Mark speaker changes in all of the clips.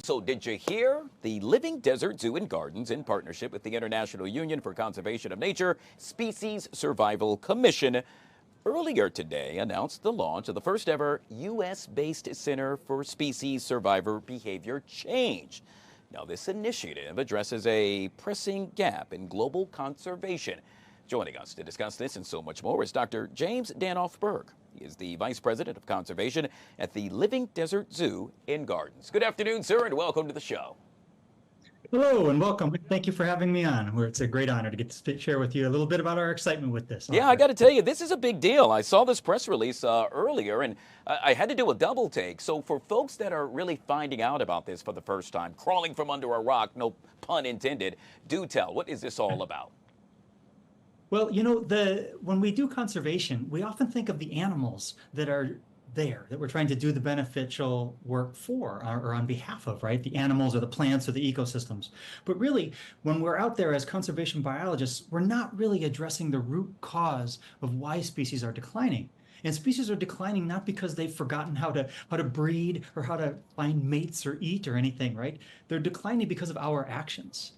Speaker 1: And so did you hear? The Living Desert Zoo and Gardens, in partnership with the International Union for Conservation of Nature Species Survival Commission, earlier today announced the launch of the first ever U.S.-based Center for Species Survivor Behavior Change. Now, this initiative addresses a pressing gap in global conservation. Joining us to discuss this and so much more is Dr. James Danoff-Burg. He is the Vice President of Conservation at the Living Desert Zoo and Gardens. Good afternoon, sir, and welcome to the show.
Speaker 2: Hello and welcome. Thank you for having me on. It's a great honor to get to share with you a little bit about our excitement with this.
Speaker 1: Yeah, I got to tell you, this is a big deal. I saw this press release earlier, and I had to do a double take. So for folks that are really finding out about this for the first time, crawling from under a rock, no pun intended, do tell. What is this all about?
Speaker 2: Well, you know, when we do conservation, we often think of the animals that are there, that we're trying to do the beneficial work for or on behalf of, right? The animals or the plants or the ecosystems. But really, when we're out there as conservation biologists, we're not really addressing the root cause of why species are declining. And species are declining not because they've forgotten how to breed or how to find mates or eat or anything, right? They're declining because of our actions.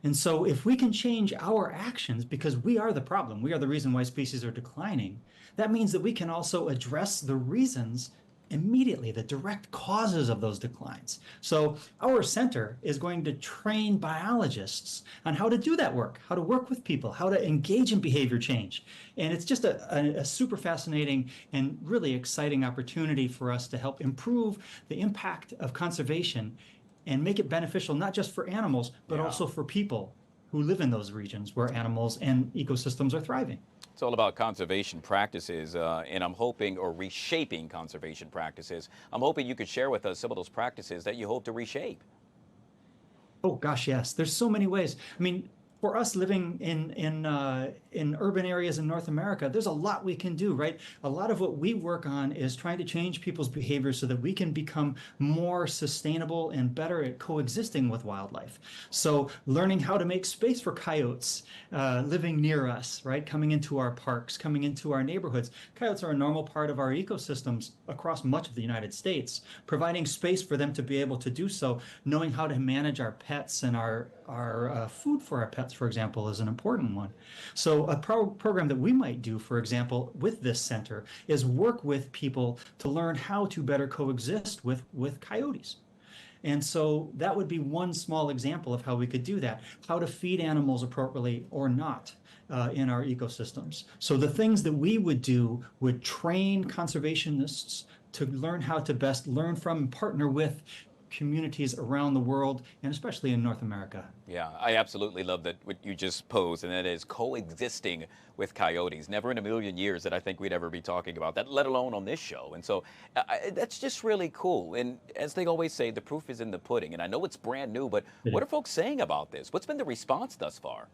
Speaker 2: And so if we can change our actions, because we are the problem, we are the reason why species are declining, that means that we can also address the reasons immediately, the direct causes of those declines. So our center is going to train biologists on how to do that work, how to work with people, how to engage in behavior change. And it's just a super fascinating and really exciting opportunity for us to help improve the impact of conservation and make it beneficial not just for animals, but also for people who live in those regions where animals and ecosystems are thriving.
Speaker 1: It's all about conservation practices, and I'm hoping, or reshaping conservation practices. I'm hoping you could share with us some of those practices that you hope to reshape.
Speaker 2: Oh gosh, yes. There's so many ways. I mean, for us living in urban areas in North America, there's a lot we can do, right? A lot of what we work on is trying to change people's behavior so that we can become more sustainable and better at coexisting with wildlife. So learning how to make space for coyotes living near us, right? Coming into our parks, coming into our neighborhoods. Coyotes are a normal part of our ecosystems across much of the United States. Providing space for them to be able to do so, knowing how to manage our pets and our food for our pets, for example, is an important one. So a program that we might do, for example, with this center is work with people to learn how to better coexist with coyotes. And so that would be one small example of how we could do that, how to feed animals appropriately or not in our ecosystems. So the things that we would do would train conservationists to learn how to best learn from and partner with communities around the world, and especially in North America.
Speaker 1: Yeah, I absolutely love that what you just posed, and that is coexisting with coyotes. Never in a million years that I think we'd ever be talking about that, let alone on this show. And so that's just really cool. And as they always say, the proof is in the pudding. And I know it's brand new, but what are folks saying about this? What's been the response thus far?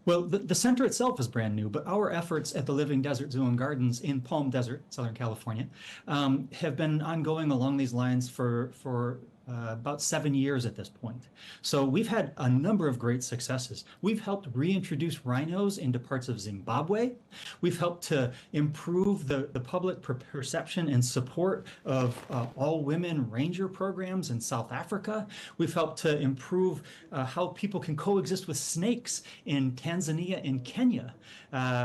Speaker 2: Well, the center itself is brand new, but our efforts at the Living Desert Zoo and Gardens in Palm Desert, Southern California, have been ongoing along these lines for about 7 years at this point. So we've had a number of great successes. We've helped reintroduce rhinos into parts of Zimbabwe. We've helped to improve the public perception and support of all-women ranger programs in South Africa. We've helped to improve how people can coexist with snakes in Tanzania and Kenya.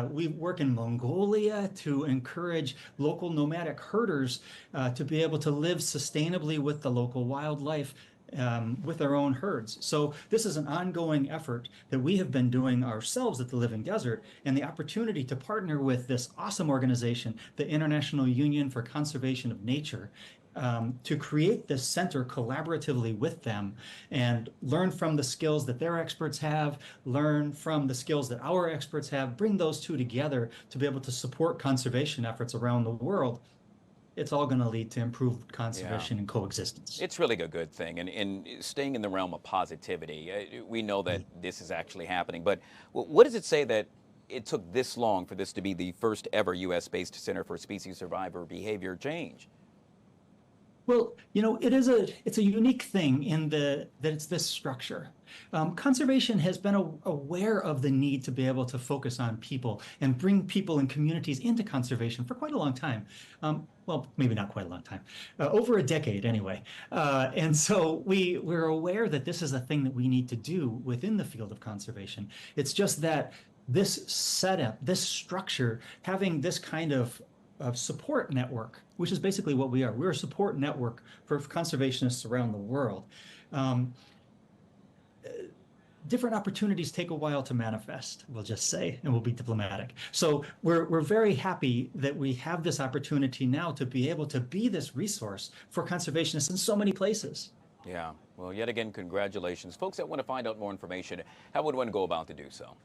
Speaker 2: We work in Mongolia to encourage local nomadic herders to be able to live sustainably with the local wildlife with their own herds. So this is an ongoing effort that we have been doing ourselves at the Living Desert, and the opportunity to partner with this awesome organization, the International Union for Conservation of Nature, to create this center collaboratively with them and learn from the skills that their experts have, learn from the skills that our experts have, bring those two together to be able to support conservation efforts around the world. It's all going to lead to improved conservation and coexistence.
Speaker 1: It's really a good thing. And staying in the realm of positivity, we know that this is actually happening. But what does it say that it took this long for this to be the first ever U.S.-based Center for Species Survivor Behavior Change?
Speaker 2: Well, you know, it's a unique thing in that it's this structure. Conservation has been aware of the need to be able to focus on people and bring people and communities into conservation for quite a long time. Well, maybe not quite a long time, over a decade anyway. And so we're aware that this is a thing that we need to do within the field of conservation. It's just that this setup, this structure, having this kind of support network, which is basically what we are. We're a support network for conservationists around the world. Different opportunities take a while to manifest, we'll just say, and we'll be diplomatic. So we're very happy that we have this opportunity now to be able to be this resource for conservationists in so many places.
Speaker 1: Yeah, well, yet again, congratulations. Folks that want to find out more information, how would one go about to do so?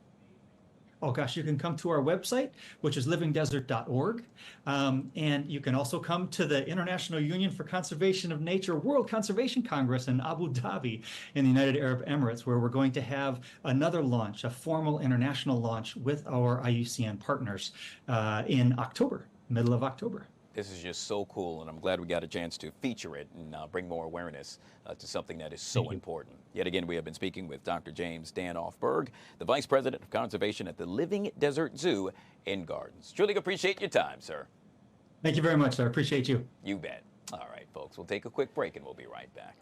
Speaker 2: Oh gosh, you can come to our website, which is livingdesert.org. And you can also come to the International Union for Conservation of Nature World Conservation Congress in Abu Dhabi in the United Arab Emirates, where we're going to have another launch, a formal international launch with our IUCN partners in October, middle of October.
Speaker 1: This is just so cool, and I'm glad we got a chance to feature it and bring more awareness to something that is so important. Yet again, we have been speaking with Dr. James Danoff-Burg, the Vice President of Conservation at the Living Desert Zoo and Gardens. Truly appreciate your time, sir.
Speaker 2: Thank you very much, sir. I appreciate you.
Speaker 1: You bet. All right, folks, we'll take a quick break, and we'll be right back.